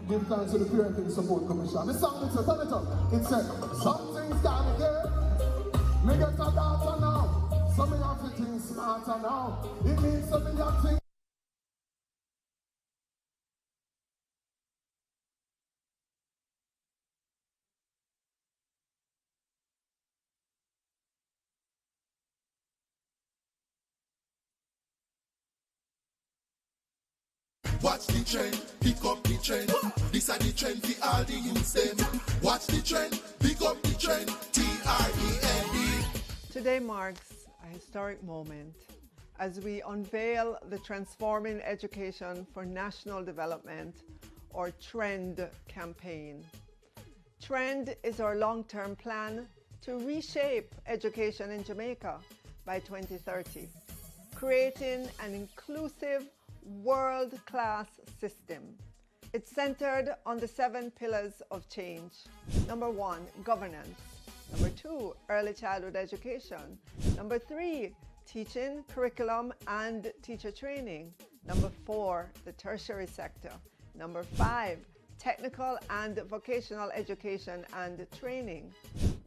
give thanks to the Parenting Support Commission. The song is a turn it up. It said, something's gotta give. Me get a daughter now. So me have to think smarter now. It means so me have to think. Watch the trend, pick up the trend. This are the trend for all the youths them. Watch the trend, pick up the trend. TREND. Today marks a historic moment as we unveil the Transforming Education for National Development, or TREND campaign. TREND is our long-term plan to reshape education in Jamaica by 2030, creating an inclusive world-class system. It's centered on the 7 pillars of change. Number 1, governance. Number 2, early childhood education. Number 3, teaching, curriculum and teacher training. Number 4, the tertiary sector. Number 5, technical and vocational education and training.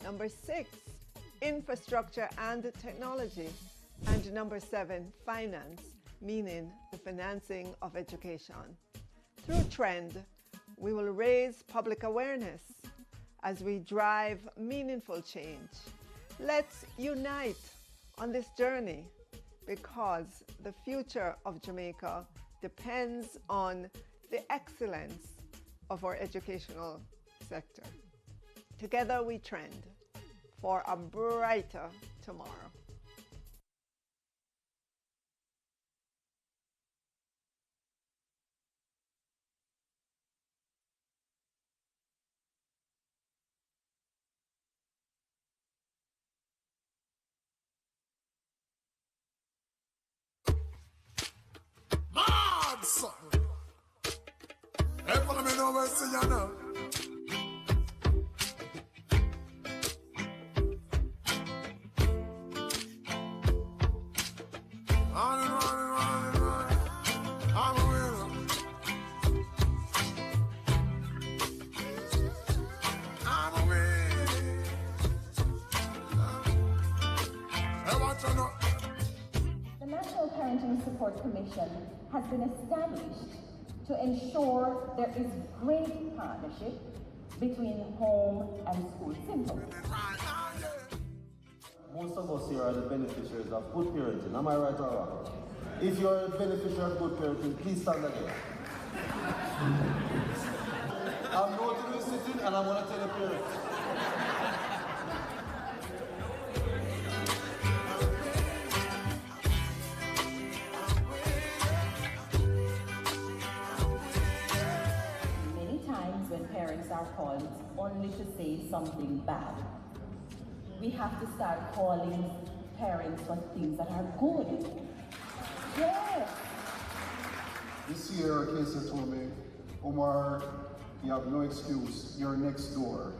Number 6, infrastructure and technology. And number 7, finance, meaning the financing of education. Through TREND, we will raise public awareness as we drive meaningful change. Let's unite on this journey because the future of Jamaica depends on the excellence of our educational sector. Together we trend for a brighter tomorrow. Something. Hey, follow me now, where see you now. I'm a winner. I'm a winner. Hey, watch out now. The National Parenting Support Commission has been established to ensure there is great partnership between home and school. Simple. Most of us here are the beneficiaries of good parenting. Am I right or wrong? If you're a beneficiary of good parenting, please stand again. I'm noting you sitting and I'm going to tell the parents. Parents are called only to say something bad. We have to start calling parents for things that are good. Yes. This year, Casey told me, Omar, you have no excuse. You're next door.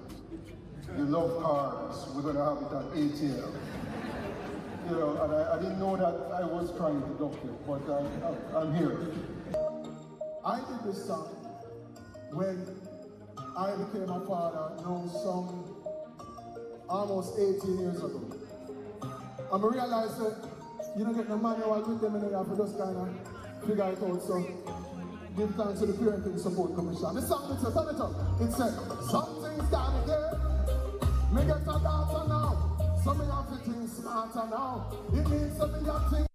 You love cars. We're going to have it at ATL. You know, and I didn't know that I was trying to duck you, but I'm here. I did this song when I became a father now some almost 18 years ago. And I realized that you don't get no manual with them and you have to just kind of figure it out. So give thanks to the Parenting Support Commission. The song is a turn it up. It said, something's gotta give. Me get a daughter now. So me have to think smarter now. It means so me have to think.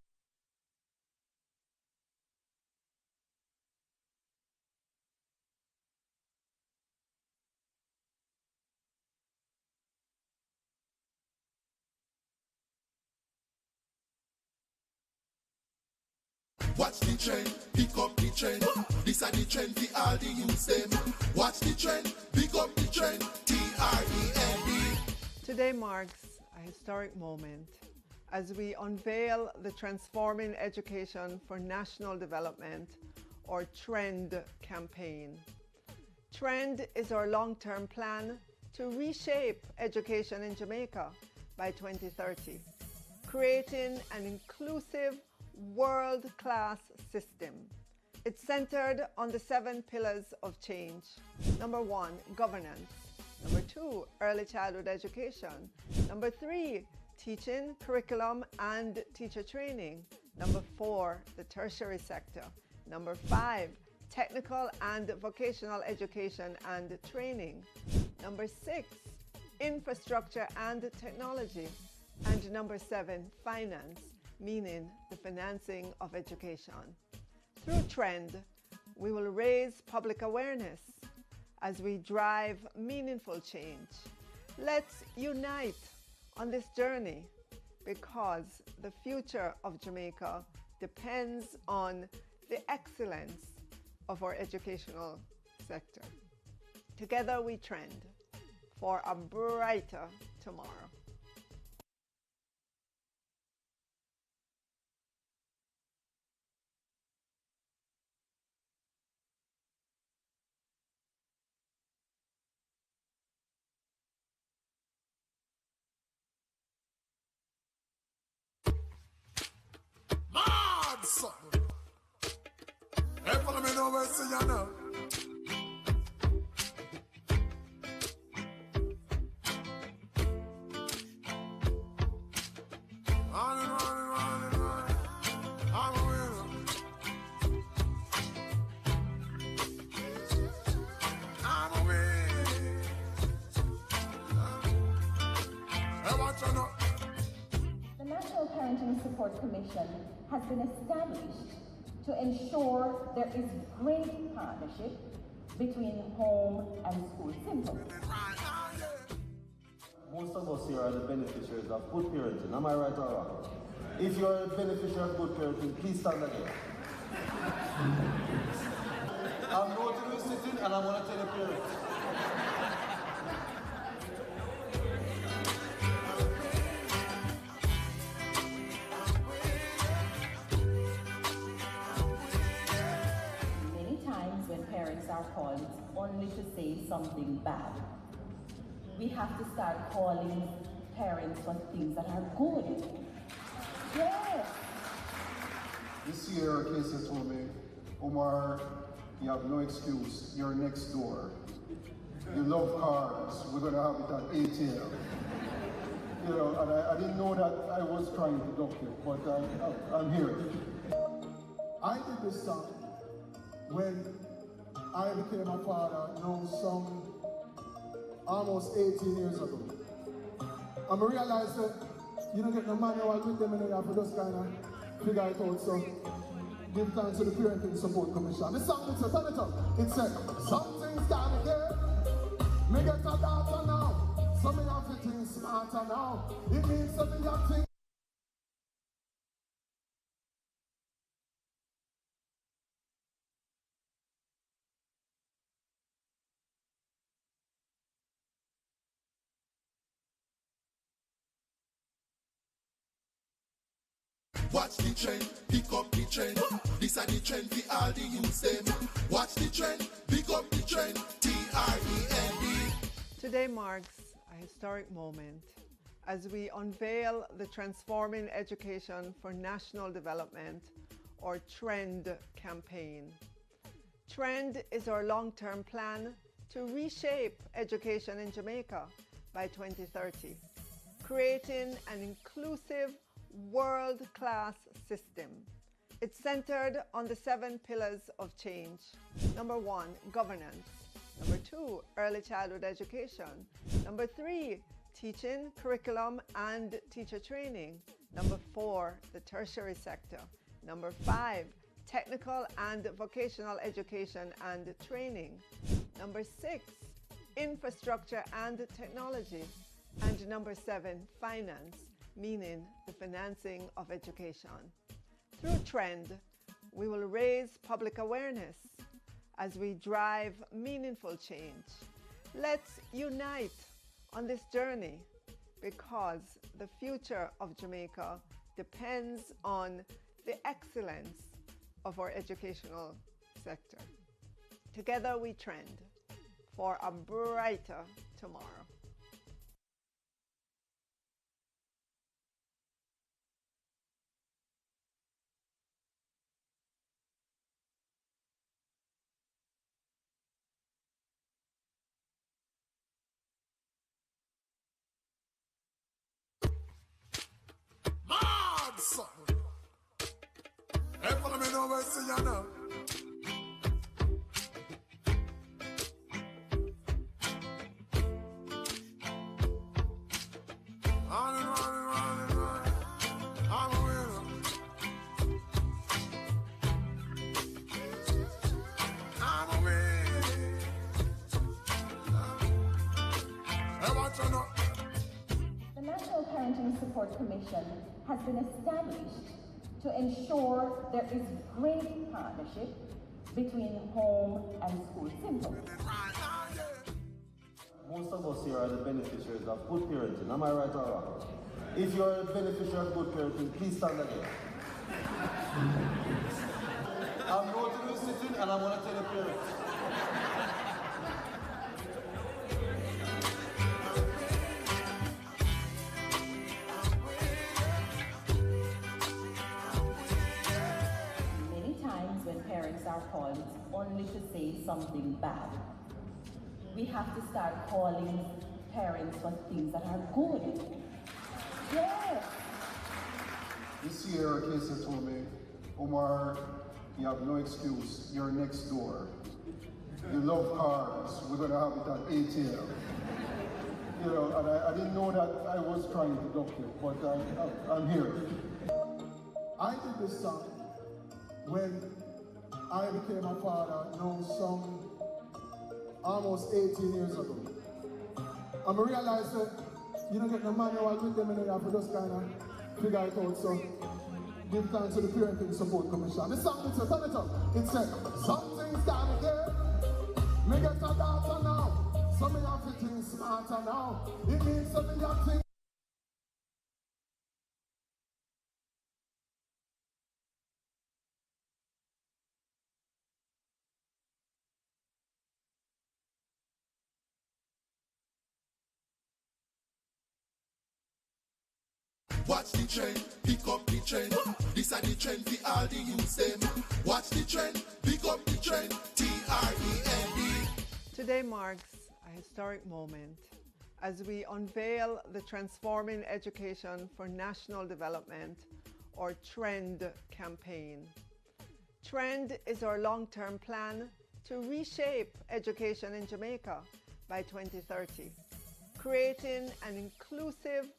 Watch the trend, pick up the trend. This are the trend for all the youths them. Watch the trend, pick up the trend. TREND. Today marks a historic moment as we unveil the Transforming Education for National Development, or TREND campaign. TREND is our long-term plan to reshape education in Jamaica by 2030, creating an inclusive world-class system. It's centered on the 7 pillars of change. Number 1, governance. Number 2, early childhood education. Number 3, teaching, curriculum, and teacher training. Number 4, the tertiary sector. Number 5, technical and vocational education and training. Number 6, infrastructure and technology. And number 7, finance, meaning the financing of education. Through trend, we will raise public awareness as we drive meaningful change. Let's unite on this journey because the future of Jamaica depends on the excellence of our educational sector. Together we trend for a brighter tomorrow. Mad something. Hey, follow me now, where see you now. Running, running, running, running. I'm a winner. I'm a winner. Hey, watch out now. The National Parenting Support Commission has been established to ensure there is great partnership between home and school simple. Most of us here are the beneficiaries of good parenting. Am I right or wrong? If you're a beneficiary of good parenting, please stand again. I'm noting you sitting and I'm going to tell the parents. Many times when parents are called only to say something bad, we have to start calling parents for things that are good. Yes. This year, Casey told me, Omar, you have no excuse. You're next door. You love cars. We're going to have it at ATL. You know, and I didn't know that I was trying to duck you, but I'm here. I did this song when I became a father, some almost 18 years ago. And I realized that you don't get no manual with them and you have to just kind of figure it out. So give thanks to the Parenting Support Commission. This song, it's a turn it up. It said, something's gotta give. Me get a daughter now. So me have to think smarter now. It means that me have to Watch the trend, pick up the trend. This are the trend for all the youths them. Watch the trend, pick up the trend. TREND. Today marks a historic moment as we unveil the Transforming Education for National Development, or TREND campaign. TREND is our long-term plan to reshape education in Jamaica by 2030, creating an inclusive world-class system. It's centered on the 7 pillars of change. Number 1, governance. Number 2, early childhood education. Number 3, teaching, curriculum, and teacher training. Number 4, the tertiary sector. Number 5, technical and vocational education and training. Number 6, infrastructure and technology. And number 7, finance, meaning the financing of education. Through trend, we will raise public awareness as we drive meaningful change. Let's unite on this journey because the future of Jamaica depends on the excellence of our educational sector. Together we trend for a brighter tomorrow. something. Hey, follow me now, where see you now. I'm a winner. I'm a winner. Hey, watch out now. The National Parenting Support Commission has been established to ensure there is great partnership between home and school simple. Most of us here are the beneficiaries of good parenting. Am I right or wrong? If you're a beneficiary of good parenting, please stand again. I'm going to be sitting and I'm going to tell the parents. Many times when parents are called only to say something bad, we have to start calling parents for things that are good. Yes. This year, Casey told me, Omar, you have no excuse. You're next door. You love cars. We're going to have it at ATL. You know, and I didn't know that I was trying to duck you, but I'm here. I did this song when I became a father, some almost 18 years ago. And I realized that you don't get no manual with them and you have to just kind of figure it out. So give thanks to the Parenting Support Commission. This song, it says, turn it up. It said, something's gotta give. Me get a daughter now, so me have to think smarter now. It means something that thing. Watch the trend, pick up the trend. This are the trend for all the youths them. Watch the trend, pick up the trend. TREND. Today marks a historic moment as we unveil the Transforming Education for National Development, or TREND campaign. TREND is our long-term plan to reshape education in Jamaica by 2030, creating an inclusive,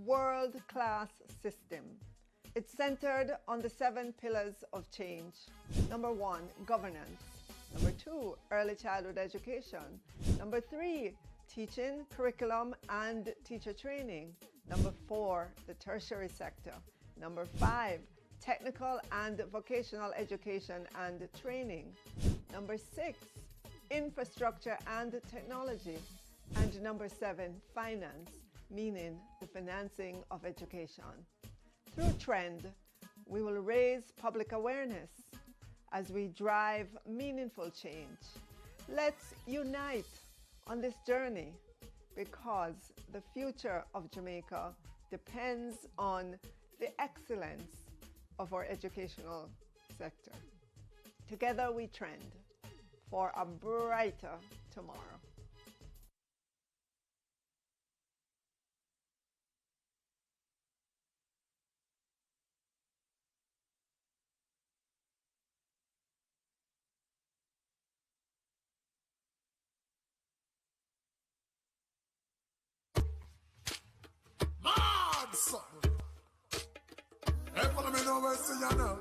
world-class system. It's centered on the 7 pillars of change. Number 1, governance. Number 2, early childhood education. Number 3, teaching, curriculum, and teacher training. Number 4, the tertiary sector. Number 5, technical and vocational education and training. Number 6, infrastructure and technology. And number 7, finance, meaning the financing of education. Through TREND, we will raise public awareness as we drive meaningful change. Let's unite on this journey because the future of Jamaica depends on the excellence of our educational sector. Together we trend for a brighter tomorrow. Mad something. Hey, follow me now, where see you now.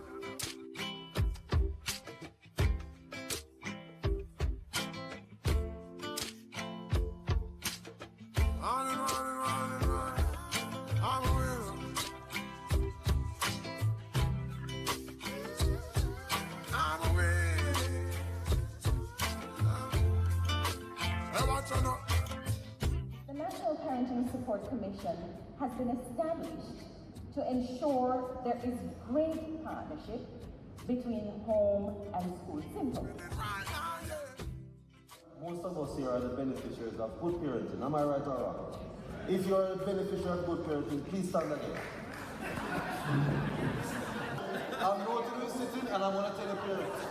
Running. I'm a winner. I'm a winner. Hey, watch out now. The National Parenting Support Commission has been established to ensure there is great partnership between home and school simple. Most of us here are the beneficiaries of good parenting. Am I right or wrong? If you're a beneficiary of good parenting, please stand again. I'm going to be sitting and I'm going to tell the parents.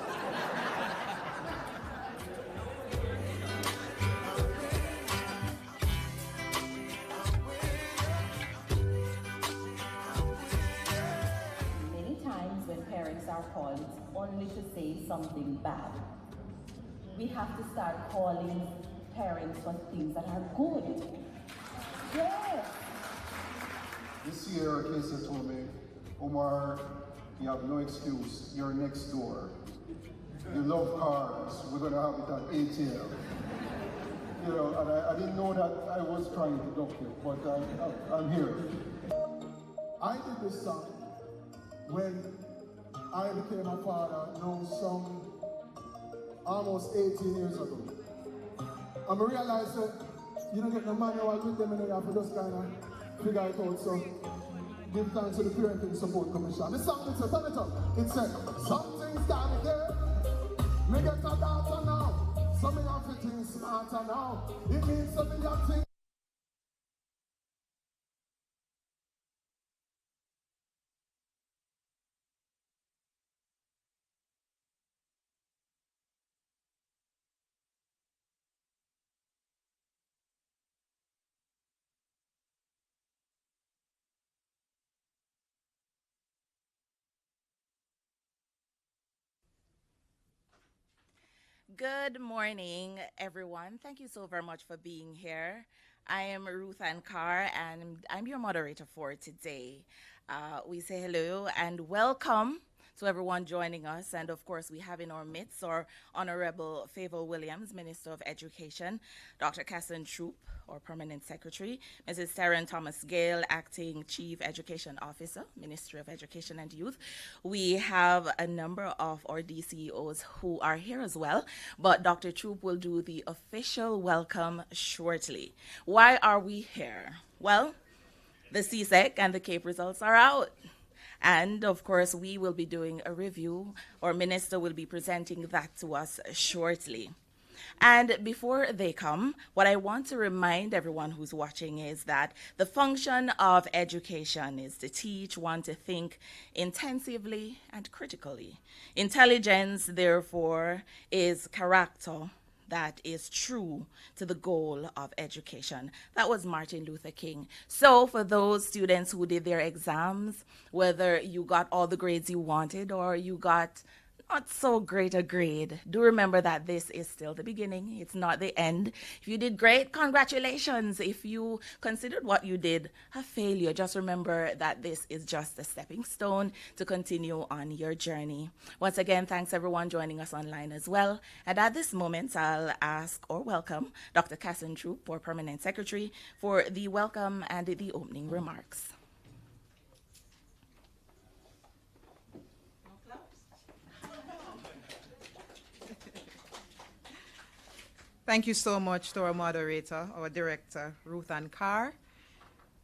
something bad. We have to start calling parents for things that are good. Yes. This year, Casey told me, Omar, you have no excuse. You're next door. You love cars. We're going to have it at ATL. You know, and I didn't know that I was trying to duck you, but I'm here. I did this song when I became a father, some almost 18 years ago. And I realized that you don't get no manual with them and you have to just kind of figure it out. So give thanks to the Parenting Support Commission. This song, it's a turn it up. It said, something's got me there. Me get a daughter now. So me have to think smarter now. It means that me have to. Good morning, everyone. Thank you so very much for being here. I am Ruth Ann Carr, and I'm your moderator for today. We say hello and welcome to everyone joining us. And of course, we have in our midst our Honorable Favour Williams, Minister of Education, Dr. Casson Troop, our Permanent Secretary, Mrs. Taryn Thomas Gale, Acting Chief Education Officer, Ministry of Education and Youth. We have a number of our DCEOs who are here as well, but Dr. Troop will do the official welcome shortly. Why are we here? Well, the CSEC and the CAPE results are out. And of course, we will be doing a review. Our minister will be presenting that to us shortly. And before they come, what I want to remind everyone who's watching is that the function of education is to teach one to think intensively and critically. Intelligence, therefore, is character that is true to the goal of education. That was Martin Luther King. So for those students who did their exams, whether you got all the grades you wanted or you got not so great a grade, do remember that this is still the beginning. It's not the end. If you did great, congratulations. If you considered what you did a failure, just remember that this is just a stepping stone to continue on your journey. Once again, thanks everyone joining us online as well. And at this moment, I'll ask or welcome Dr. Casson Troop, our Permanent Secretary, for the welcome and the opening remarks. Thank you so much to our moderator, our director, Ruth Ann Carr.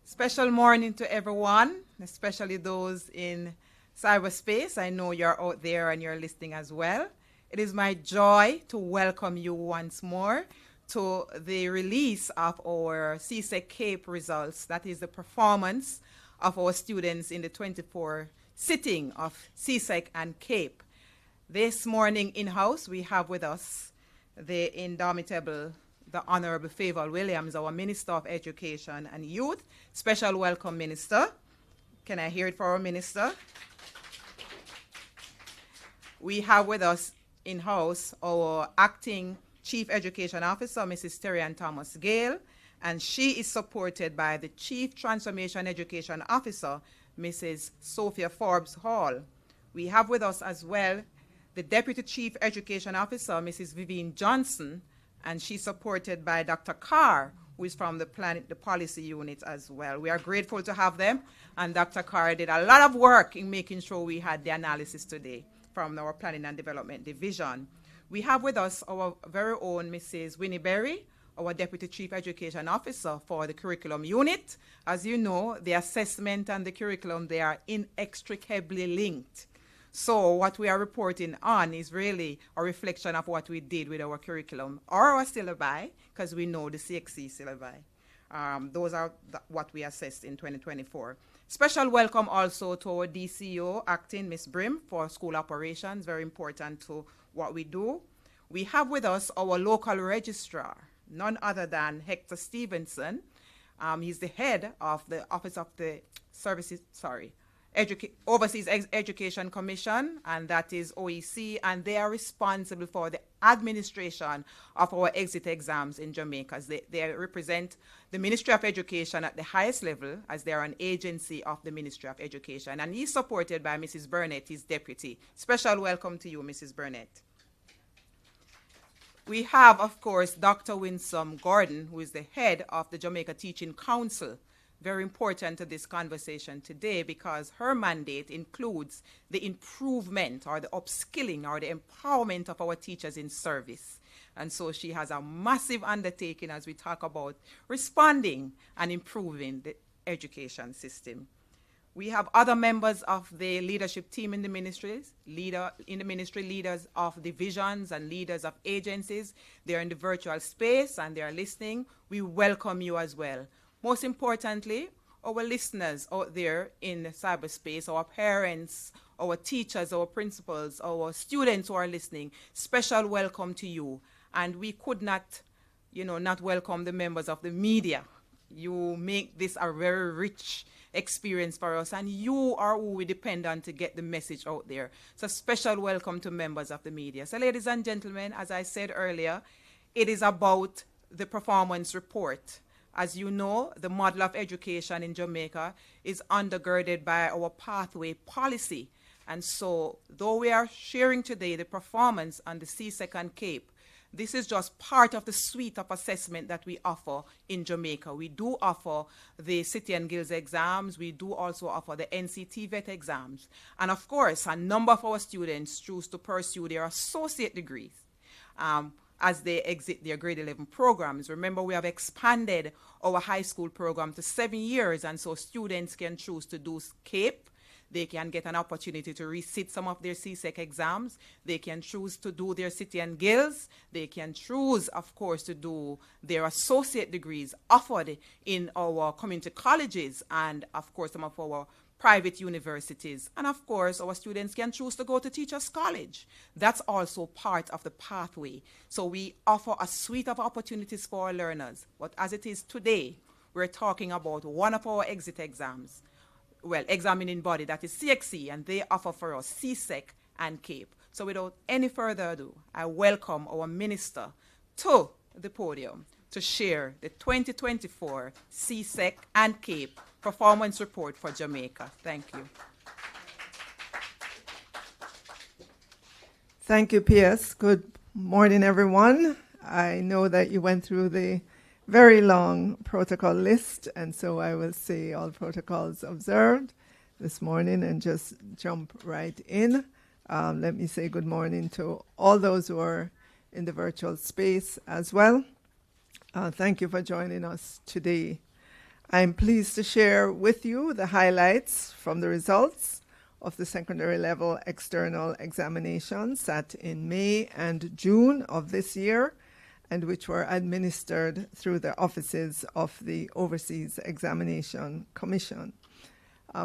Special morning to everyone, especially those in cyberspace. I know you're out there and you're listening as well. It is my joy to welcome you once more to the release of our CSEC CAPE results. That is the performance of our students in the 24 sitting of CSEC and CAPE. This morning in-house, we have with us the indomitable, the Honorable Favour Williams, our Minister of Education and Youth. Special welcome, Minister. Can I hear it for our Minister? We have with us in-house our Acting Chief Education Officer, Mrs. Taryn Thomas Gale, and she is supported by the Chief Transformation Education Officer, Mrs. Sophia Forbes Hall. We have with us as well the Deputy Chief Education Officer, Mrs. Vivian Johnson, and she's supported by Dr. Carr, who is from the policy unit as well. We are grateful to have them, and Dr. Carr did a lot of work in making sure we had the analysis today from our Planning and Development Division. We have with us our very own Mrs. Winnie Berry, our Deputy Chief Education Officer for the Curriculum Unit. As you know, the assessment and the curriculum, they are inextricably linked. So what we are reporting on is really a reflection of what we did with our curriculum or our syllabi, because we know the CSEC syllabi. Those are what we assessed in 2024. Special welcome also to our DCO, Acting Ms. Brim, for school operations, very important to what we do. We have with us our local registrar, none other than Hector Stevenson. He's the head of the Office of the Services, Overseas Education Commission, and that is OEC, and they are responsible for the administration of our exit exams in Jamaica. They represent the Ministry of Education at the highest level, as they are an agency of the Ministry of Education, and he's supported by Mrs. Burnett, his deputy. Special welcome to you, Mrs. Burnett. We have, of course, Dr. Winsome Gordon, who is the head of the Jamaica Teaching Council. Very important to this conversation today because her mandate includes the improvement or the upskilling or the empowerment of our teachers in service. And so she has a massive undertaking as we talk about responding and improving the education system. We have other members of the leadership team in the ministries, leaders of divisions and leaders of agencies. They're in the virtual space and they're listening. We welcome you as well. Most importantly, our listeners out there in the cyberspace, our parents, our teachers, our principals, our students who are listening, special welcome to you. And we could not, not welcome the members of the media. You make this a very rich experience for us, and you are who we depend on to get the message out there. So special welcome to members of the media. So ladies and gentlemen, as I said earlier, it is about the performance report. As you know, the model of education in Jamaica is undergirded by our pathway policy. And so, though we are sharing today the performance on the CSEC and CAPE, this is just part of the suite of assessment that we offer in Jamaica. We do offer the City and Guilds exams. We do also offer the NCT VET exams. And of course, a number of our students choose to pursue their associate degrees as they exit their grade 11 programs. Remember, we have expanded our high school program to 7 years, and so students can choose to do CAPE. They can get an opportunity to resit some of their CSEC exams. They can choose to do their City and Guilds. They can choose, of course, to do their associate degrees offered in our community colleges and, of course, some of our private universities. And, of course, our students can choose to go to Teachers College. That's also part of the pathway. So we offer a suite of opportunities for our learners. But as it is today, we're talking about one of our exit exams. Well, examining body, that is CXC, and they offer for us CSEC and CAPE. So without any further ado, I welcome our minister to the podium to share the 2024 CSEC and CAPE performance report for Jamaica. Thank you. Thank you, PS. Good morning, everyone. I know that you went through the very long protocol list, and so I will say all protocols observed this morning and just jump right in. Let me say good morning to all those who are in the virtual space as well. Thank you for joining us today. I'm pleased to share with you the highlights from the results of the secondary level external examinations sat in May and June of this year, and which were administered through the offices of the Overseas Examination Commission.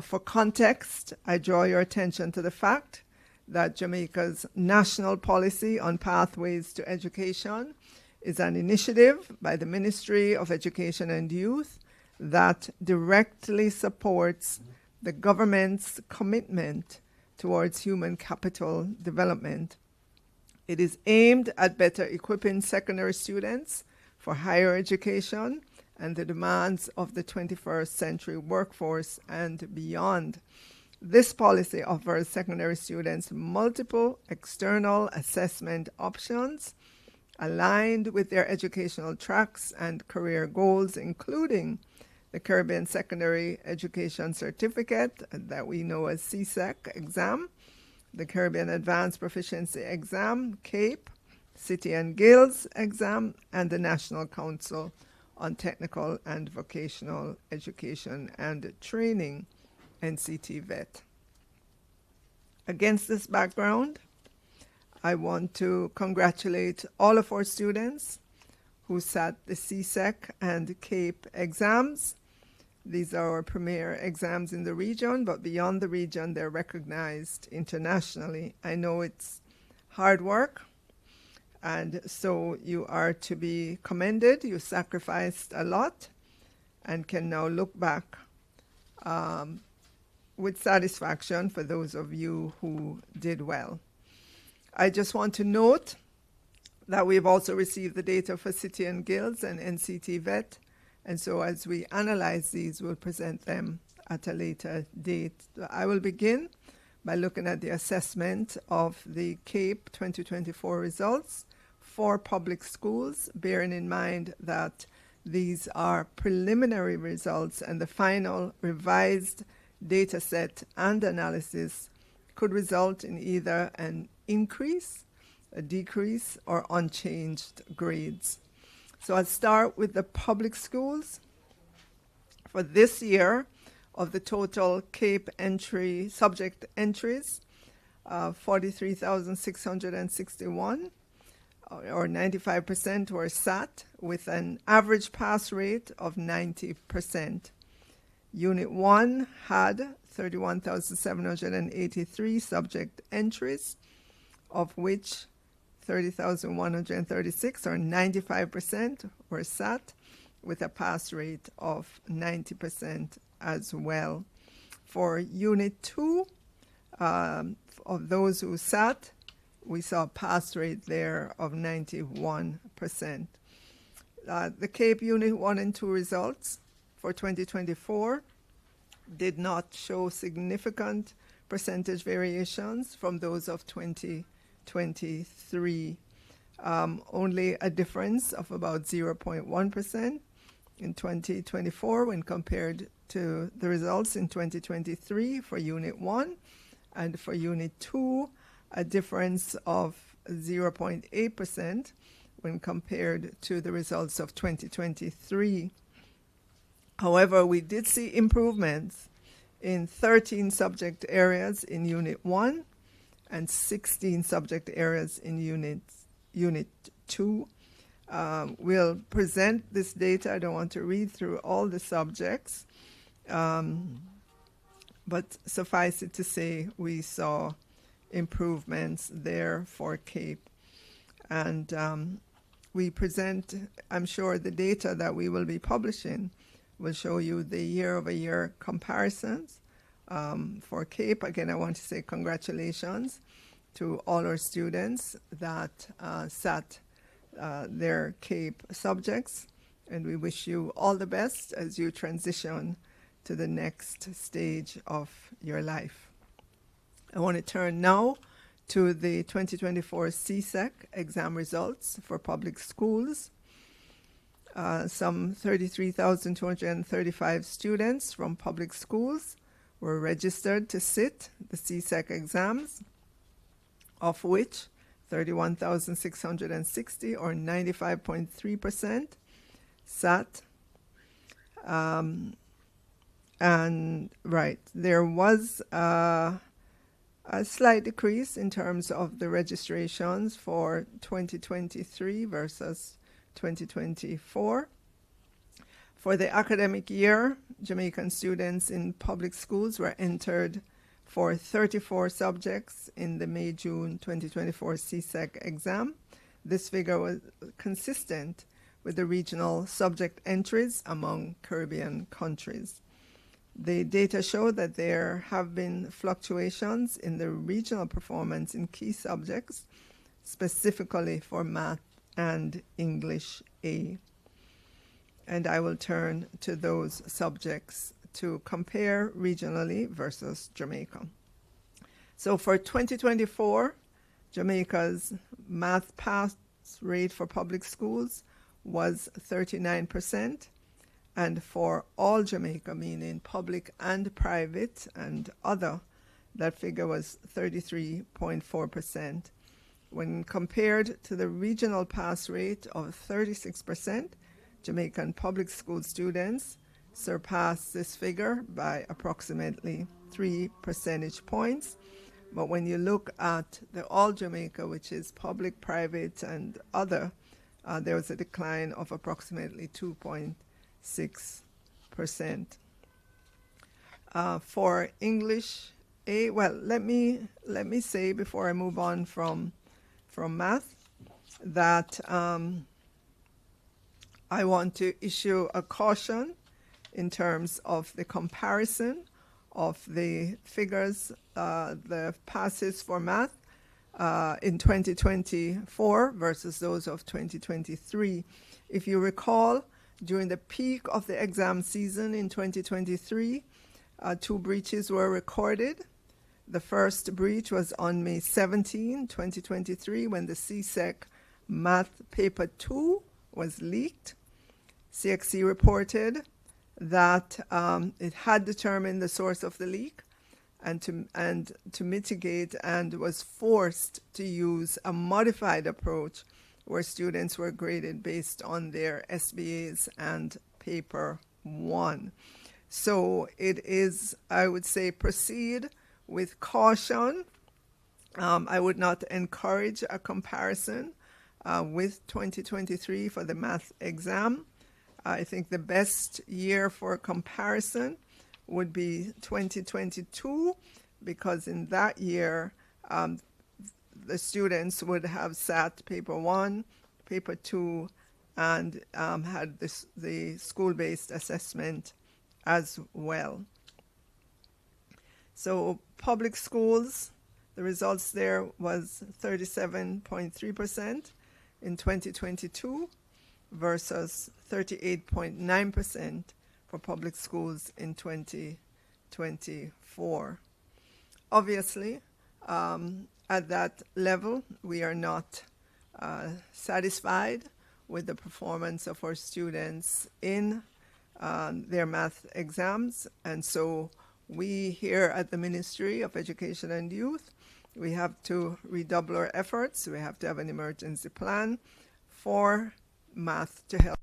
For context, I draw your attention to the fact that Jamaica's national policy on pathways to education is an initiative by the Ministry of Education and Youth that directly supports the government's commitment towards human capital development. It is aimed at better equipping secondary students for higher education and the demands of the 21st century workforce and beyond. This policy offers secondary students multiple external assessment options aligned with their educational tracks and career goals, including the Caribbean Secondary Education Certificate that we know as CSEC exam, the Caribbean Advanced Proficiency Exam, CAPE, City and Guilds exam, and the National Council on Technical and Vocational Education and Training, NCT VET. Against this background, I want to congratulate all of our students who sat the CSEC and CAPE exams. These are our premier exams in the region, but beyond the region, they're recognized internationally. I know it's hard work, and so you are to be commended. You sacrificed a lot and can now look back with satisfaction for those of you who did well. I just want to note that we've also received the data for City and Guilds and NCT Vet, and so as we analyze these, we'll present them at a later date. I will begin by looking at the assessment of the CAPE 2024 results for public schools, bearing in mind that these are preliminary results and the final revised data set and analysis could result in either an increase, a decrease, or unchanged grades. So I'll start with the public schools. For this year, of the total CAPE subject entries, 43,661, or 95% were sat, with an average pass rate of 90%. Unit 1 had 31,783 subject entries, of which 30,136, or 95%, were sat, with a pass rate of 90% as well. For Unit 2, of those who sat, we saw a pass rate there of 91%. The CAPE Unit 1 and 2 results for 2024 did not show significant percentage variations from those of 2023. Only a difference of about 0.1% in 2024 when compared to the results in 2023 for Unit 1, and for Unit 2, a difference of 0.8% when compared to the results of 2023. However, we did see improvements in 13 subject areas in Unit 1 and 16 subject areas in Unit 2. We'll present this data. I don't want to read through all the subjects, but suffice it to say we saw improvements there for CAPE. And we present, I'm sure the data that we will be publishing will show you the year-over-year comparisons for CAPE. Again, I want to say congratulations to all our students that sat their CAPE subjects, and we wish you all the best as you transition to the next stage of your life. I want to turn now to the 2024 CSEC exam results for public schools. Some 33,235 students from public schools were registered to sit the CSEC exams, of which 31,660, or 95.3%, sat. There was a slight decrease in terms of the registrations for 2023 versus 2024. For the academic year, Jamaican students in public schools were entered for 34 subjects in the May-June 2024 CSEC exam. This figure was consistent with the regional subject entries among Caribbean countries. The data show that there have been fluctuations in the regional performance in key subjects, specifically for Math and English A. And I will turn to those subjects to compare regionally versus Jamaica. So for 2024, Jamaica's math pass rate for public schools was 39%, and for all Jamaica, meaning public and private and other, that figure was 33.4%. When compared to the regional pass rate of 36%, Jamaican public school students surpassed this figure by approximately 3 percentage points. But when you look at the all Jamaica, which is public, private, and other, there was a decline of approximately 2.6%. For English A, well, let me say before I move on from math that I want to issue a caution in terms of the comparison of the figures, the passes for math in 2024 versus those of 2023. If you recall, during the peak of the exam season in 2023, 2 breaches were recorded. The first breach was on May 17, 2023, when the CSEC Math Paper 2 was leaked. CXC reported that it had determined the source of the leak and to mitigate, and was forced to use a modified approach where students were graded based on their SBAs and Paper 1. So it is, I would say, proceed with caution. I would not encourage a comparison with 2023 for the math exam. I think the best year for comparison would be 2022, because in that year, the students would have sat Paper 1, Paper 2, and had the school-based assessment as well. So public schools, the results there was 37.3% in 2022 versus 38.9% for public schools in 2024. Obviously, at that level, we are not satisfied with the performance of our students in their math exams, and so we here at the Ministry of Education and Youth, we have to redouble our efforts. We have to have an emergency plan for math to help.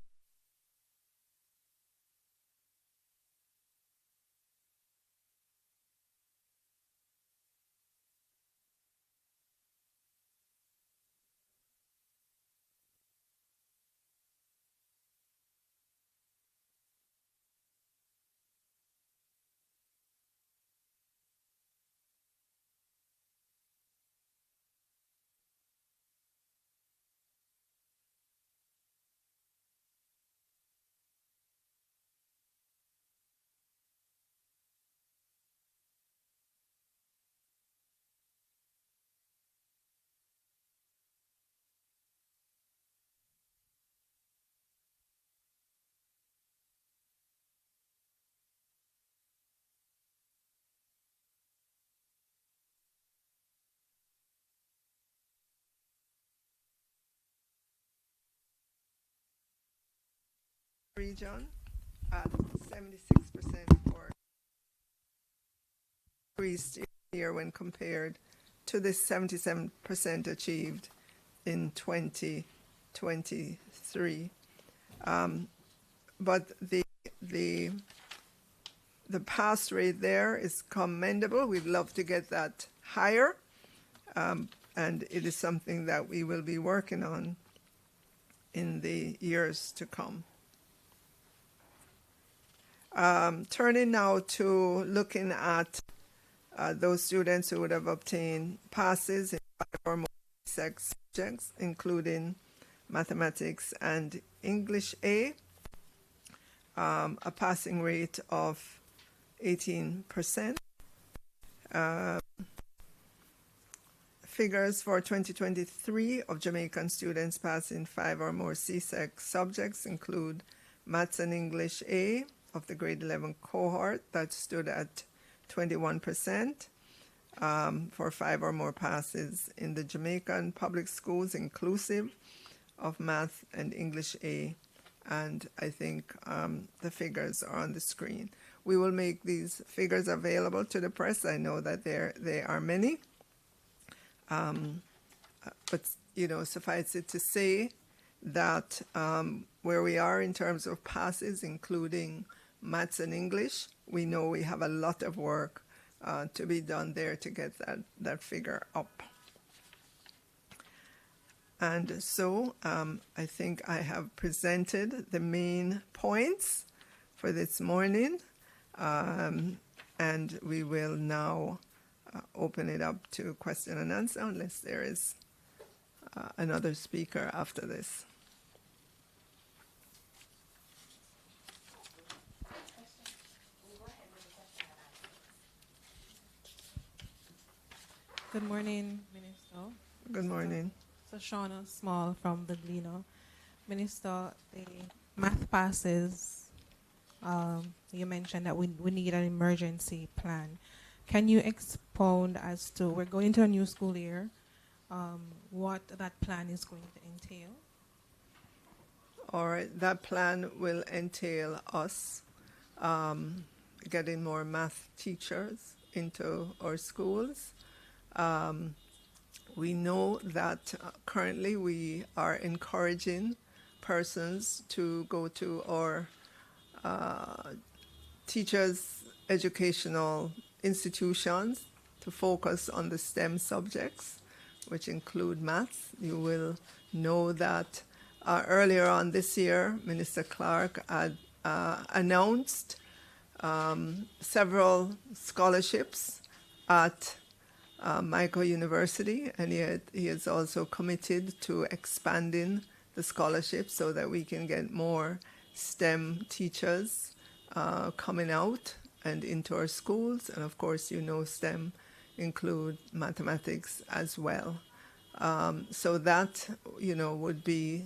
Region at 76% for increased year when compared to the 77% achieved in 2023. But the pass rate there is commendable. We'd love to get that higher, and it is something that we will be working on in the years to come. Turning now to looking at those students who would have obtained passes in 5 or more CSEC subjects, including mathematics and English A, a passing rate of 18%. Figures for 2023 of Jamaican students passing 5 or more CSEC subjects include Maths and English A of the grade 11 cohort that stood at 21% for 5 or more passes in the Jamaican public schools, inclusive of Math and English A. And I think the figures are on the screen. We will make these figures available to the press. I know that they are many. But, suffice it to say that where we are in terms of passes, including Maths and English, we know we have a lot of work to be done there to get that figure up. And so I think I have presented the main points for this morning, and we will now open it up to question and answer unless there is another speaker after this. Good morning, Minister. Good morning. So Shauna Small from the Gleaner. Minister, the math passes, you mentioned that we need an emergency plan. Can you expound as to, we're going into a new school year, what that plan is going to entail? All right, that plan will entail us getting more math teachers into our schools. We know that currently we are encouraging persons to go to our teachers' educational institutions to focus on the STEM subjects, which include maths. You will know that earlier on this year, Minister Clark had announced several scholarships at Michael University, and he is also committed to expanding the scholarship so that we can get more STEM teachers coming out and into our schools. And of course, you know, STEM include mathematics as well. So that, you know, would be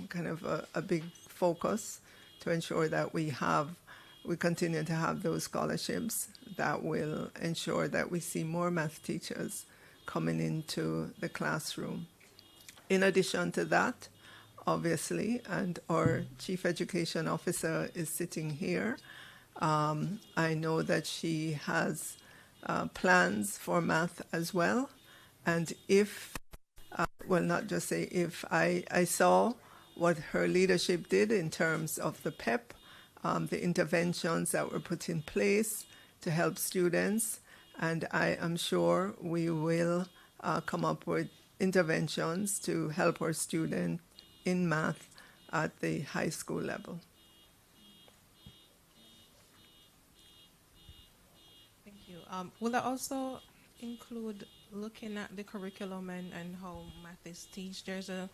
kind of a big focus to ensure that we continue to have those scholarships that will ensure that we see more math teachers coming into the classroom. In addition to that, obviously, and our Chief Education Officer is sitting here, I know that she has plans for math as well. And if, well, not just say if, I saw what her leadership did in terms of the PEP, the interventions that were put in place to help students, and I am sure we will come up with interventions to help our students in math at the high school level. Thank you. Will that also include looking at the curriculum and how math is taught? There's a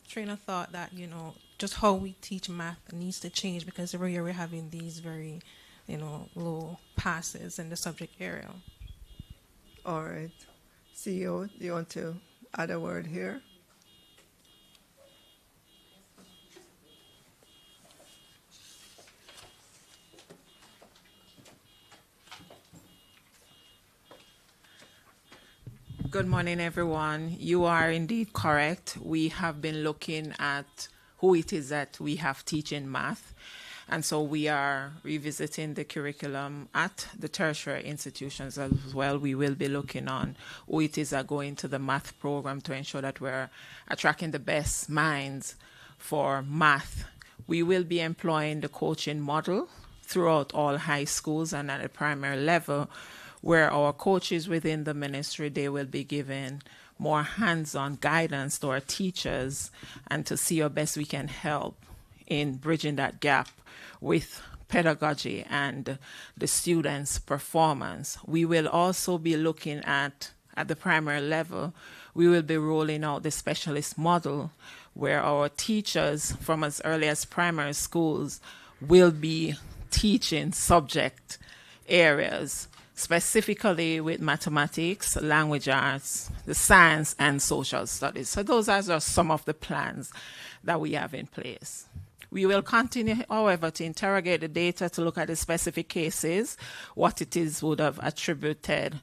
train of thought that, you know, just how we teach math needs to change because every year we're having these very, you know, low passes in the subject area. All right. CEO, do you want to add a word here? Good morning, everyone. You are indeed correct. We have been looking at who it is that we have teaching math. And so we are revisiting the curriculum at the tertiary institutions as well. We will be looking on who it is that go into the math program to ensure that we're attracting the best minds for math. We will be employing the coaching model throughout all high schools and at the primary level, where our coaches within the ministry, they will be given more hands-on guidance to our teachers and to see how best we can help in bridging that gap with pedagogy and the students' performance. We will also be looking at the primary level, we will be rolling out the specialist model where our teachers from as early as primary schools will be teaching subject areas, specifically with mathematics, language arts, the science, and social studies. So those are just some of the plans that we have in place. We will continue, however, to interrogate the data to look at the specific cases, what it is would have attributed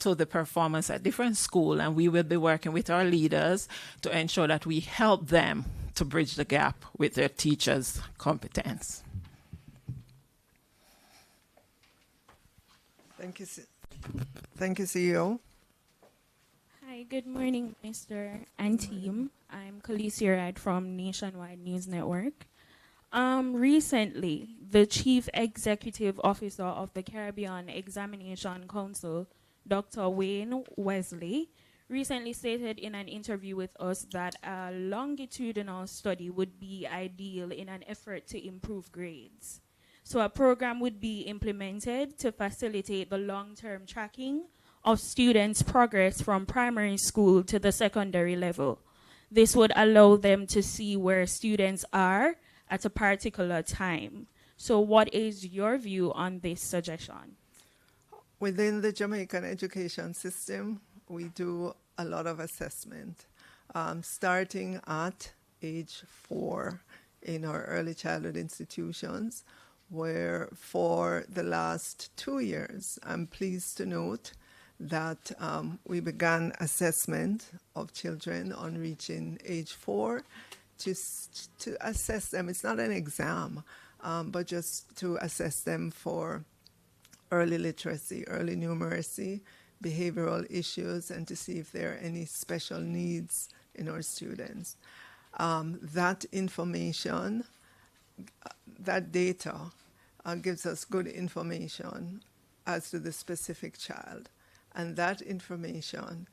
to the performance at different schools, and we will be working with our leaders to ensure that we help them to bridge the gap with their teachers' competence. Thank you. Thank you, CEO. Hi, good morning, Mr. and team. I'm Khaleesi Rad from Nationwide News Network. Recently, the Chief Executive Officer of the Caribbean Examination Council, Dr. Wayne Wesley, recently stated in an interview with us that a longitudinal study would be ideal in an effort to improve grades. So a program would be implemented to facilitate the long-term tracking of students' progress from primary school to the secondary level. This would allow them to see where students are at a particular time. So what is your view on this suggestion? Within the Jamaican education system, we do a lot of assessment, starting at age 4 in our early childhood institutions, where for the last 2 years, I'm pleased to note that we began assessment of children on reaching age 4 to assess them. It's not an exam, but just to assess them for early literacy, early numeracy, behavioral issues, and to see if there are any special needs in our students. That information, that data, gives us good information as to the specific child. And that information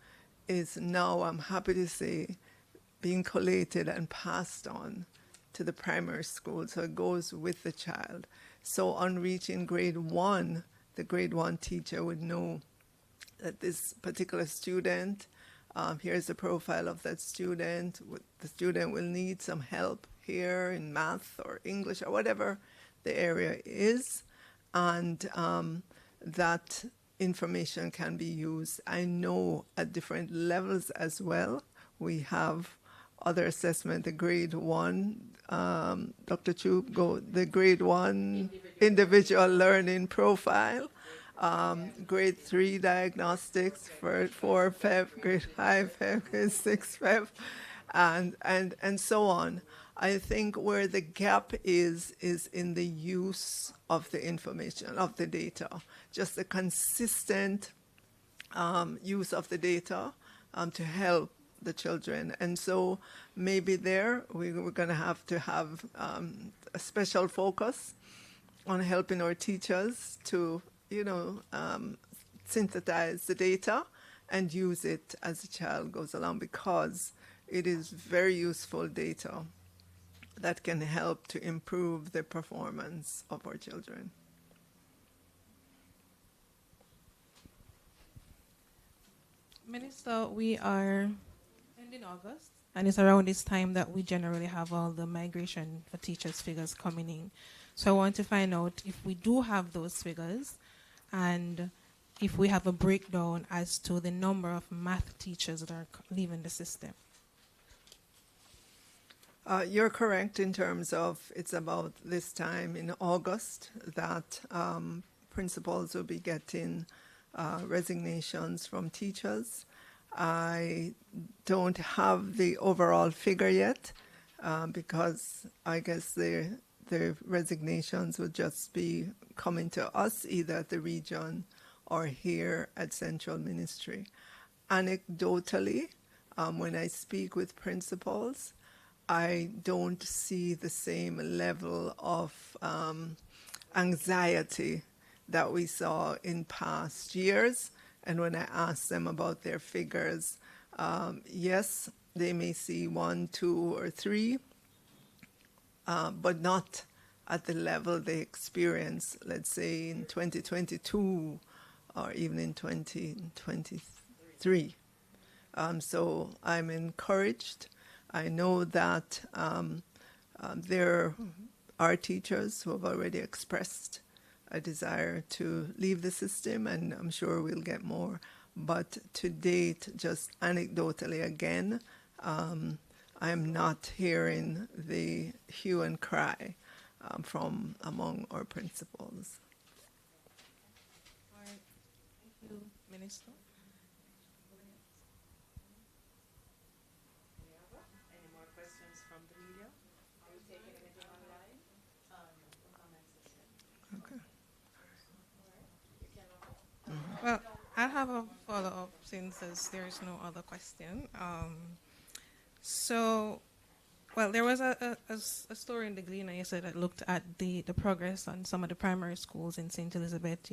is now, I'm happy to say, being collated and passed on to the primary school. So it goes with the child. So on reaching grade 1, the grade 1 teacher would know that this particular student, here's the profile of that student. The student will need some help here in math or English or whatever the area is. And that information can be used. I know at different levels as well. We have other assessment, the grade 1, Dr. Chu, the grade 1 individual learning profile, grade 3 diagnostics for 4 PEP, grade 5 PEP, grade 6 PEP, and so on. I think where the gap is in the use of the information, of the data, just the consistent use of the data to help the children. And so maybe there we're going to have a special focus on helping our teachers to, synthesize the data and use it as the child goes along, because it is very useful data that can help to improve the performance of our children. Minister, we are ending August, and it's around this time that we generally have all the migration for teachers figures coming in. So I want to find out if we do have those figures, and if we have a breakdown as to the number of math teachers that are leaving the system. You're correct in terms of it's about this time in August that principals will be getting resignations from teachers. I don't have the overall figure yet because I guess the resignations will just be coming to us either at the region or here at Central Ministry. Anecdotally, when I speak with principals, I don't see the same level of anxiety that we saw in past years. And when I ask them about their figures, yes, they may see 1, 2, or 3, but not at the level they experienced, let's say, in 2022 or even in 2023. So I'm encouraged. I know that there are teachers who have already expressed a desire to leave the system, and I'm sure we'll get more. But to date, just anecdotally again, I'm not hearing the hue and cry from among our principals. All right. Thank you, Minister. Any more questions from the media? Are we taking anything online? Okay. Well, I'll have a follow-up since there is no other question. There was a story in the Gleaner yesterday that looked at the progress on some of the primary schools in St. Elizabeth,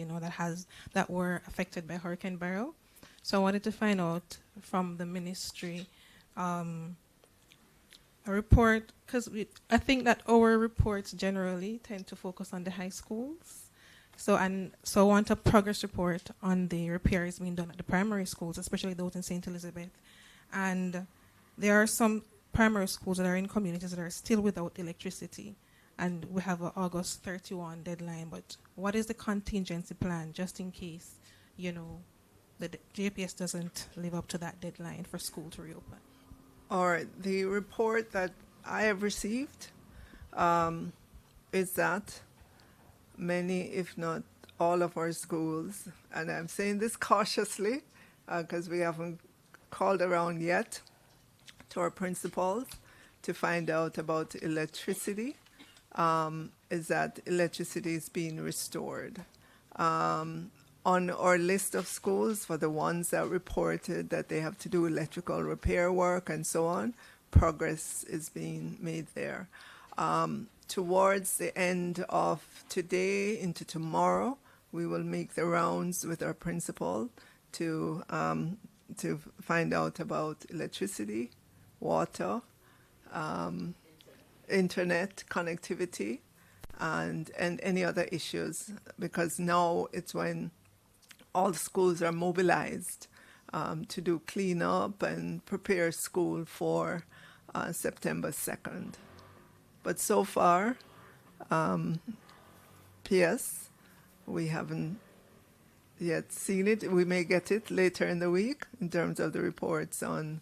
that were affected by Hurricane Beryl. So I wanted to find out from the ministry a report, because I think that our reports generally tend to focus on the high schools. So I want a progress report on the repairs being done at the primary schools, especially those in St. Elizabeth. And there are some primary schools that are in communities that are still without electricity, and we have an August 31 deadline. But what is the contingency plan just in case the JPS doesn't live up to that deadline for school to reopen? Or the report that I have received is that many, if not all of our schools, and I'm saying this cautiously because we haven't called around yet to our principals to find out about electricity, is that electricity is being restored. On our list of schools, for the ones that reported that they have to do electrical repair work and so on, progress is being made there. Towards the end of today into tomorrow, we will make the rounds with our principal to find out about electricity, water, internet connectivity, and any other issues, because now it's when all schools are mobilized to do cleanup and prepare school for September 2nd. But so far, PS, we haven't yet seen it. We may get it later in the week in terms of the reports on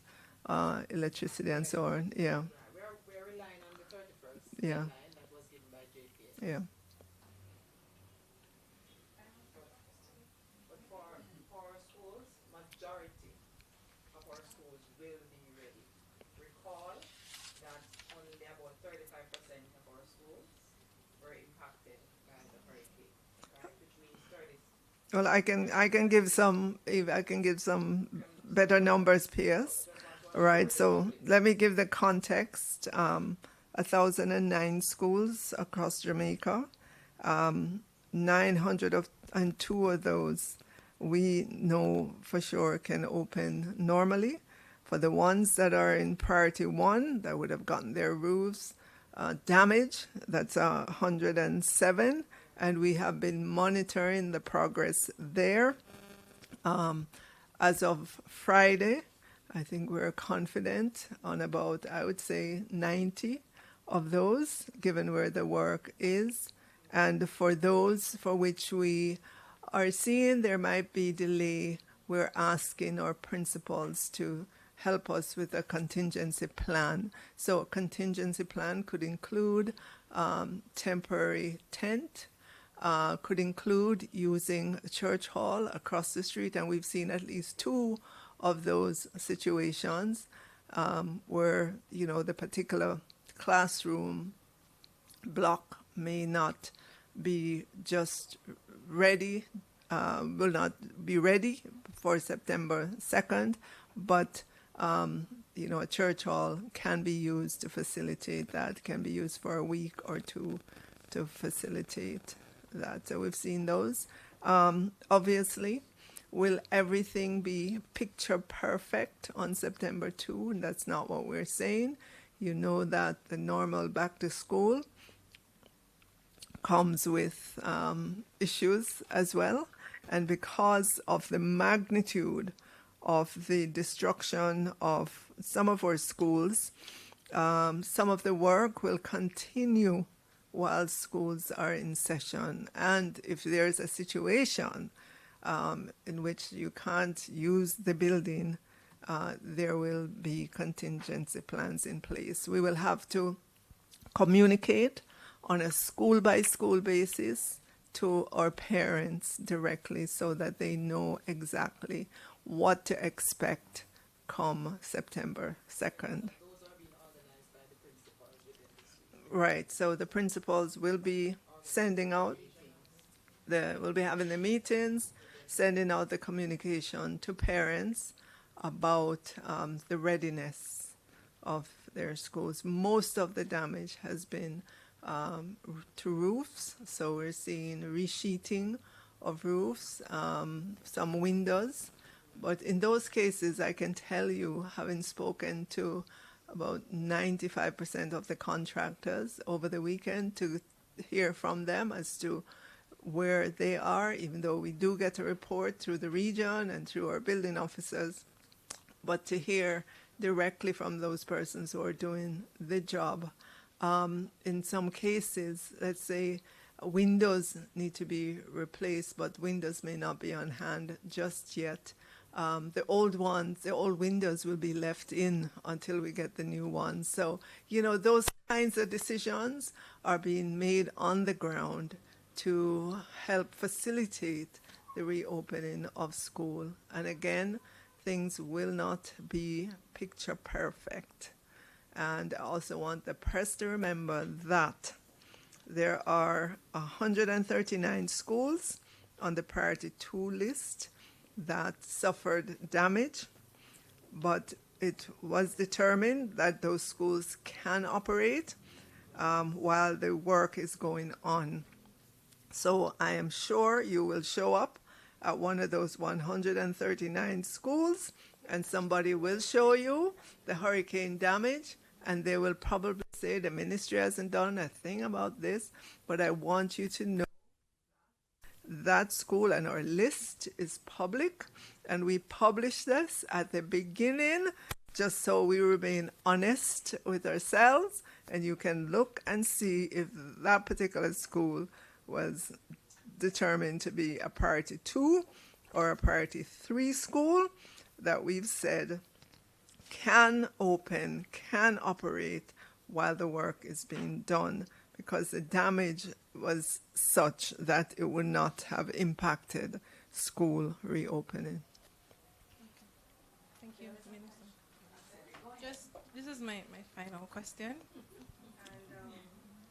electricity and so on. Yeah. We're relying on the 31st Yeah. deadline that was given by JPS. Yeah. But for our schools, majority of our schools will be ready. Recall that only about 35% of our schools were impacted by the hurricane, right? Which means 30. Well, I can give some, if I can give some better numbers, PS. Right, so let me give the context. 1,009 schools across Jamaica. 902 of those we know for sure can open normally. For the ones that are in priority 1, that would have gotten their roofs damaged, that's 107, and we have been monitoring the progress there. As of Friday, I think we're confident on about, I would say, 90 of those, given where the work is. And for those for which we are seeing there might be delay, we're asking our principals to help us with a contingency plan. So a contingency plan could include temporary tent, could include using a church hall across the street, and we've seen at least 2 of those situations where, the particular classroom block may not be just ready, will not be ready for September 2nd, but a church hall can be used to facilitate that, can be used for a week or 2 to facilitate that. So we've seen those. Obviously, will everything be picture perfect on September 2? And that's not what we're saying. You know that the normal back to school comes with issues as well. And because of the magnitude of the destruction of some of our schools, some of the work will continue while schools are in session. And if there's a situation in which you can't use the building, there will be contingency plans in place. We will have to communicate on a school-by-school basis to our parents directly so that they know exactly what to expect come September 2nd. Right, so the principals will be sending out, we'll be having the meetings, sending out the communication to parents about the readiness of their schools. Most of the damage has been to roofs, so we're seeing resheeting of roofs, some windows. But in those cases, I can tell you, having spoken to about 95% of the contractors over the weekend, to hear from them as to where they are, even though we do get a report through the region and through our building officers, but to hear directly from those persons who are doing the job. In some cases, let's say Windows need to be replaced, but windows may not be on hand just yet. The old ones, the old windows will be left in until we get the new ones. So, you know, those kinds of decisions are being made on the ground to help facilitate the reopening of school. And again, things will not be picture perfect. And I also want the press to remember that there are 139 schools on the Priority 2 list that suffered damage, but it was determined that those schools can operate while the work is going on. So I am sure you will show up at one of those 139 schools and somebody will show you the hurricane damage, and they will probably say the ministry hasn't done a thing about this, but I want you to know that school, and our list is public, and we publish this at the beginning just so we remain honest with ourselves, and you can look and see if that particular school was determined to be a Priority 2 or a Priority 3 school that we've said can open, can operate while the work is being done, because the damage was such that it would not have impacted school reopening. Thank you, Minister. This is my final question. And,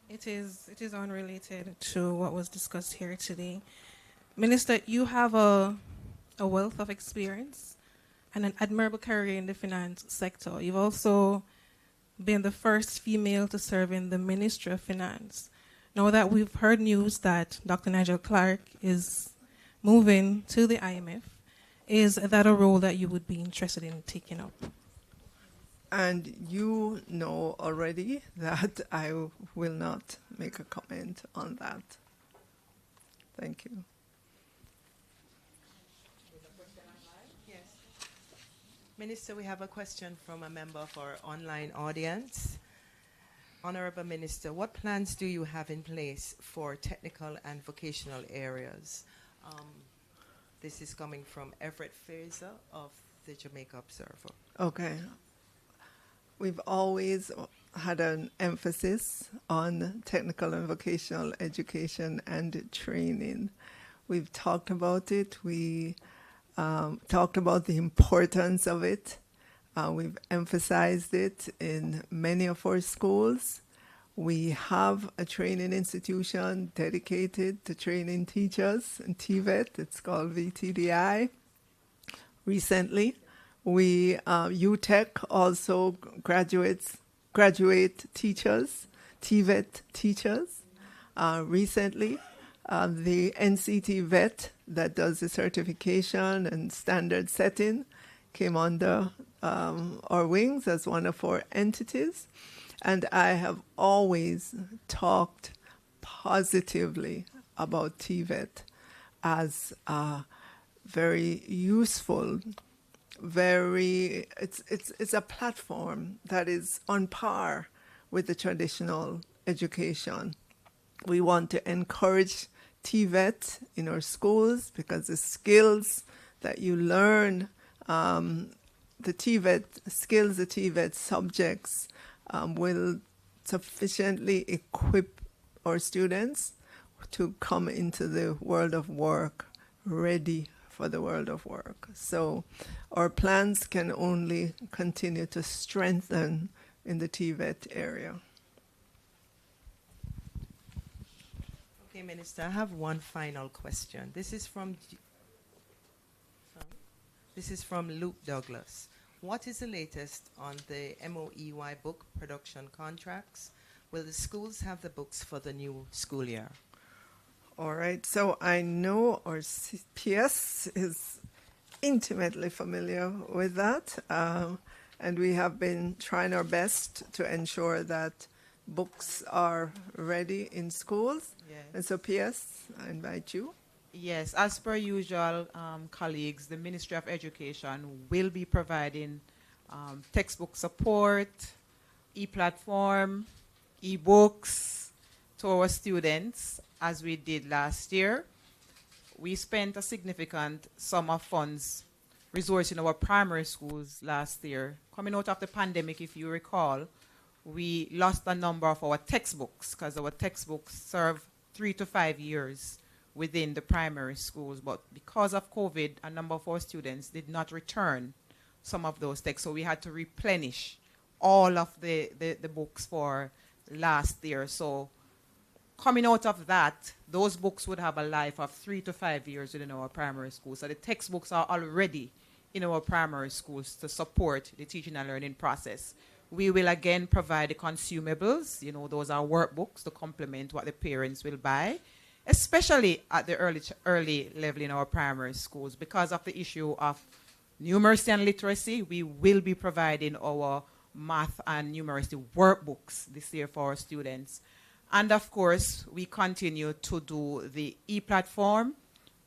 it is unrelated to what was discussed here today. Minister, you have a wealth of experience and an admirable career in the finance sector. You've also been the first female to serve in the Ministry of Finance. Now that we've heard news that Dr. Nigel Clark is moving to the IMF, is that a role that you would be interested in taking up? And you know already that I will not make a comment on that. Thank you. Yes. Minister, we have a question from a member of our online audience. Honorable Minister, what plans do you have in place for technical and vocational areas? This is coming from Everett Fraser of the Jamaica Observer. Okay. We've always had an emphasis on technical and vocational education and training. We've talked about it. We talked about the importance of it. We've emphasized it in many of our schools. We have a training institution dedicated to training teachers and TVET. It's called VTDI. Recently, we UTech also graduate teachers, TVET teachers. Recently, the NCT VET that does the certification and standard setting came under our wings as one of our entities. And I have always talked positively about TVET as very useful, it's a platform that is on par with the traditional education. We want to encourage TVET in our schools because the skills that you learn, the TVET skills, the TVET subjects will sufficiently equip our students to come into the world of work ready for the world of work. So our plans can only continue to strengthen in the TVET area. Okay, Minister, I have one final question. This is from Luke Douglas. What is the latest on the MOEY book production contracts? Will the schools have the books for the new school year? All right, so I know our PS is intimately familiar with that, and we have been trying our best to ensure that books are ready in schools. Yes. And so PS, I invite you. Yes, as per usual, colleagues, the Ministry of Education will be providing textbook support, e-platform, e-books to our students as we did last year. We spent a significant sum of funds resourcing our primary schools last year. Coming out of the pandemic, if you recall, we lost a number of our textbooks because our textbooks serve 3 to 5 years within the primary schools. But because of COVID, a number of our students did not return some of those texts. So we had to replenish all of the books for last year. So coming out of that, those books would have a life of 3 to 5 years within our primary schools. So the textbooks are already in our primary schools to support the teaching and learning process. We will again provide the consumables. You know, those are workbooks to complement what the parents will buy, especially at the early level in our primary schools. Because of the issue of numeracy and literacy, we will be providing our math and numeracy workbooks this year for our students. And of course, we continue to do the e-platform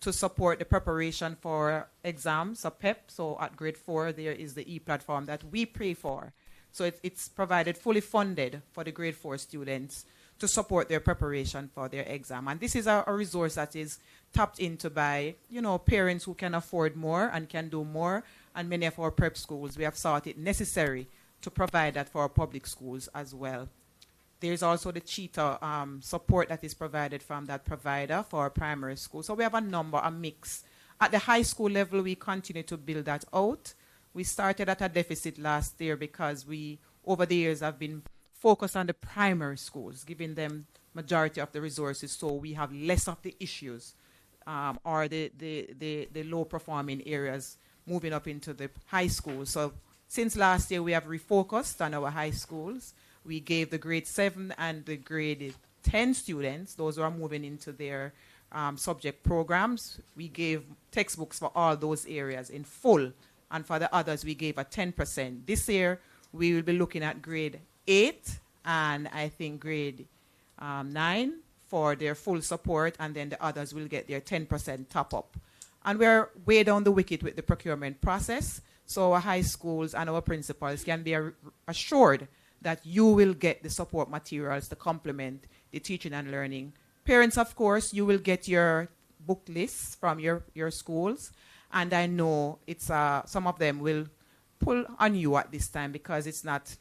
to support the preparation for exams, so PEP. So at grade 4, there is the e-platform that we pay for. So it's provided fully funded for the grade 4 students to support their preparation for their exam. And this is a resource that is tapped into by, you know, parents who can afford more and can do more. And many of our prep schools, we have thought it necessary to provide that for our public schools as well. There's also the cheetah support that is provided from that provider for our primary school. So we have a mix. At the high school level, we continue to build that out. We started at a deficit last year because we, over the years, have been focused on the primary schools, giving them majority of the resources, so we have less of the issues or the low-performing areas moving up into the high schools. So since last year, we have refocused on our high schools. We gave the grade 7 and the grade 10 students, those who are moving into their subject programs, we gave textbooks for all those areas in full. And for the others, we gave a 10%. This year, we will be looking at grade 8 and I think grade 9 for their full support, and then the others will get their 10% top up. And we're way down the wicket with the procurement process, so our high schools and our principals can be assured that you will get the support materials to complement the teaching and learning. Parents, of course, you will get your book lists from your schools, and I know it's some of them will pull on you at this time because it's not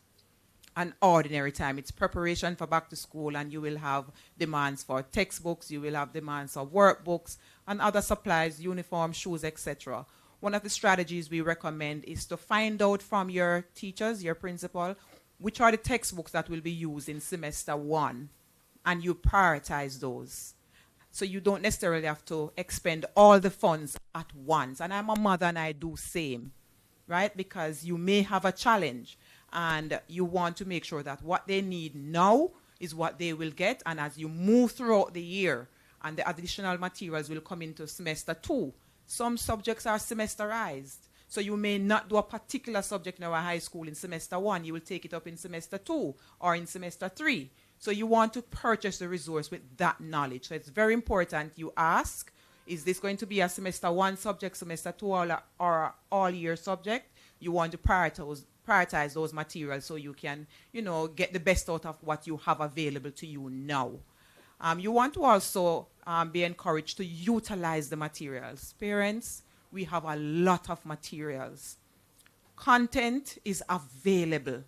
an ordinary time. It's preparation for back to school, and you will have demands for textbooks, you will have demands for workbooks and other supplies, uniform, shoes, etc. One of the strategies we recommend is to find out from your teachers, your principal, which are the textbooks that will be used in semester 1, and you prioritize those. So you don't necessarily have to expend all the funds at once. And I'm a mother and I do same, right? Because you may have a challenge and you want to make sure that what they need now is what they will get. And as you move throughout the year and the additional materials will come into semester 2, some subjects are semesterized. So you may not do a particular subject in our high school in semester 1. You will take it up in semester 2 or in semester 3. So you want to purchase the resource with that knowledge. So it's very important you ask, is this going to be a semester 1 subject, semester 2, or all-year subject? You want to prioritize those materials so you can, you know, get the best out of what you have available to you now. You want to also be encouraged to utilize the materials. Parents, we have a lot of materials. Content is available.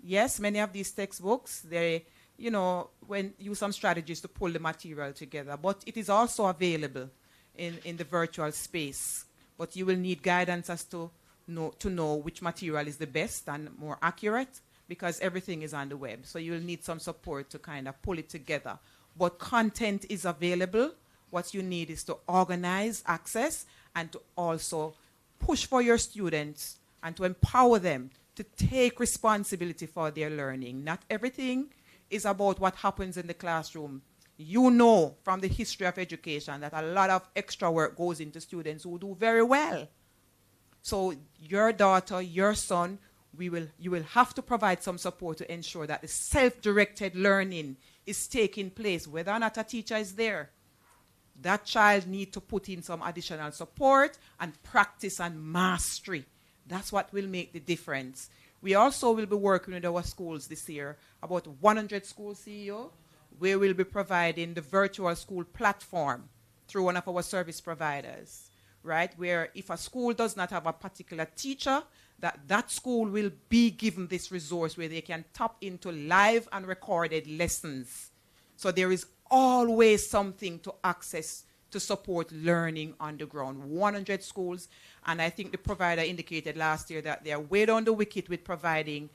Yes, many of these textbooks, they, you know, when use some strategies to pull the material together, but it is also available in the virtual space. But you will need guidance as to know which material is the best and more accurate, because everything is on the web. So you'll need some support to kind of pull it together. But content is available. What you need is to organize access and to also push for your students and to empower them to take responsibility for their learning. Not everything is about what happens in the classroom. You know from the history of education that a lot of extra work goes into students who do very well. So your daughter, your son, you will have to provide some support to ensure that the self-directed learning is taking place, whether or not a teacher is there. That child needs to put in some additional support and practice and mastery. That's what will make the difference. We also will be working with our schools this year, about 100 school CEOs. we will be providing the virtual school platform through one of our service providers, right? Where if a school does not have a particular teacher, that school will be given this resource where they can tap into live and recorded lessons. So there is always something to access to support learning on the ground. 100 schools, and I think the provider indicated last year that they are way down the wicket with providing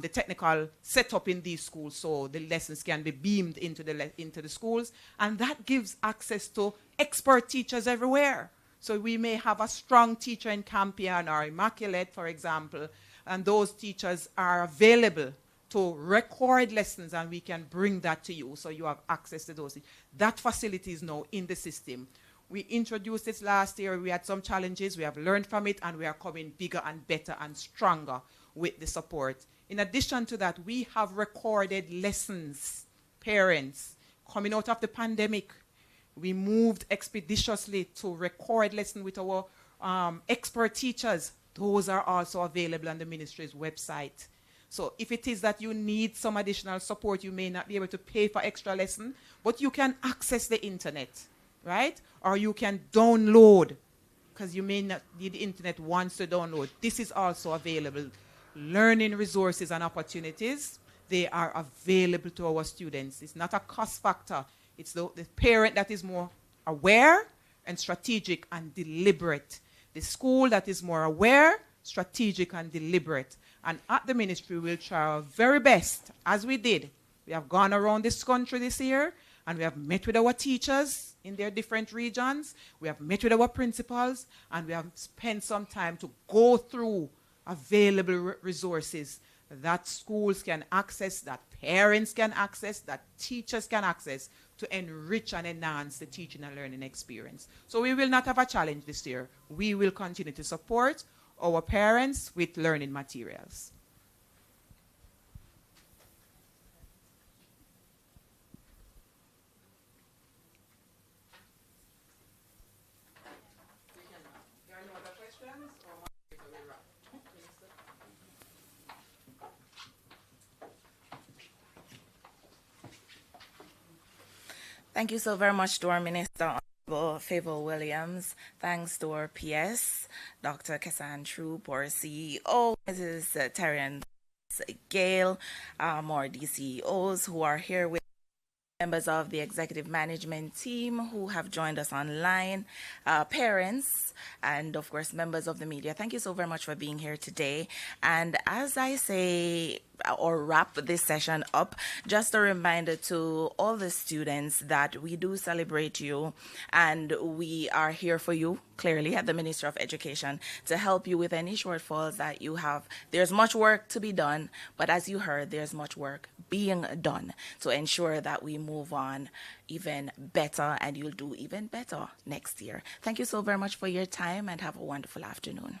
the technical setup in these schools so the lessons can be beamed into the schools, and that gives access to expert teachers everywhere. So we may have a strong teacher in Campion or Immaculate, for example, and those teachers are available to record lessons, and we can bring that to you so you have access to those. That facility is now in the system. We introduced this last year. We had some challenges. We have learned from it, and we are coming bigger and better and stronger with the support. In addition to that, we have recorded lessons, parents, coming out of the pandemic. We moved expeditiously to record lessons with our expert teachers. Those are also available on the ministry's website. So if it is that you need some additional support, you may not be able to pay for extra lesson, but you can access the internet, right? Or you can download, because you may not need the internet once to download. This is also available. Learning resources and opportunities, they are available to our students. It's not a cost factor. It's the parent that is more aware and strategic and deliberate. The school that is more aware, strategic and deliberate. And at the ministry, we'll try our very best, as we did. We have gone around this country this year, and we have met with our teachers in their different regions. We have met with our principals, and we have spent some time to go through available resources that schools can access, that parents can access, that teachers can access to enrich and enhance the teaching and learning experience. So we will not have a challenge this year. We will continue to support our parents with learning materials. Thank you so very much to our Minister, Honorable Favour Williams. Thanks to our PS, Dr. Kessan Troop, our CEO, Mrs. Terry Gale, more DCEOs who are here with members of the executive management team who have joined us online, parents, and of course members of the media. Thank you so very much for being here today. And as I say, or wrap this session up, just a reminder to all the students that we do celebrate you, and we are here for you, clearly, at the Ministry of Education, to help you with any shortfalls that you have. There's much work to be done, but as you heard, there's much work being done to ensure that we move on even better, and you'll do even better next year. Thank you so very much for your time, and have a wonderful afternoon.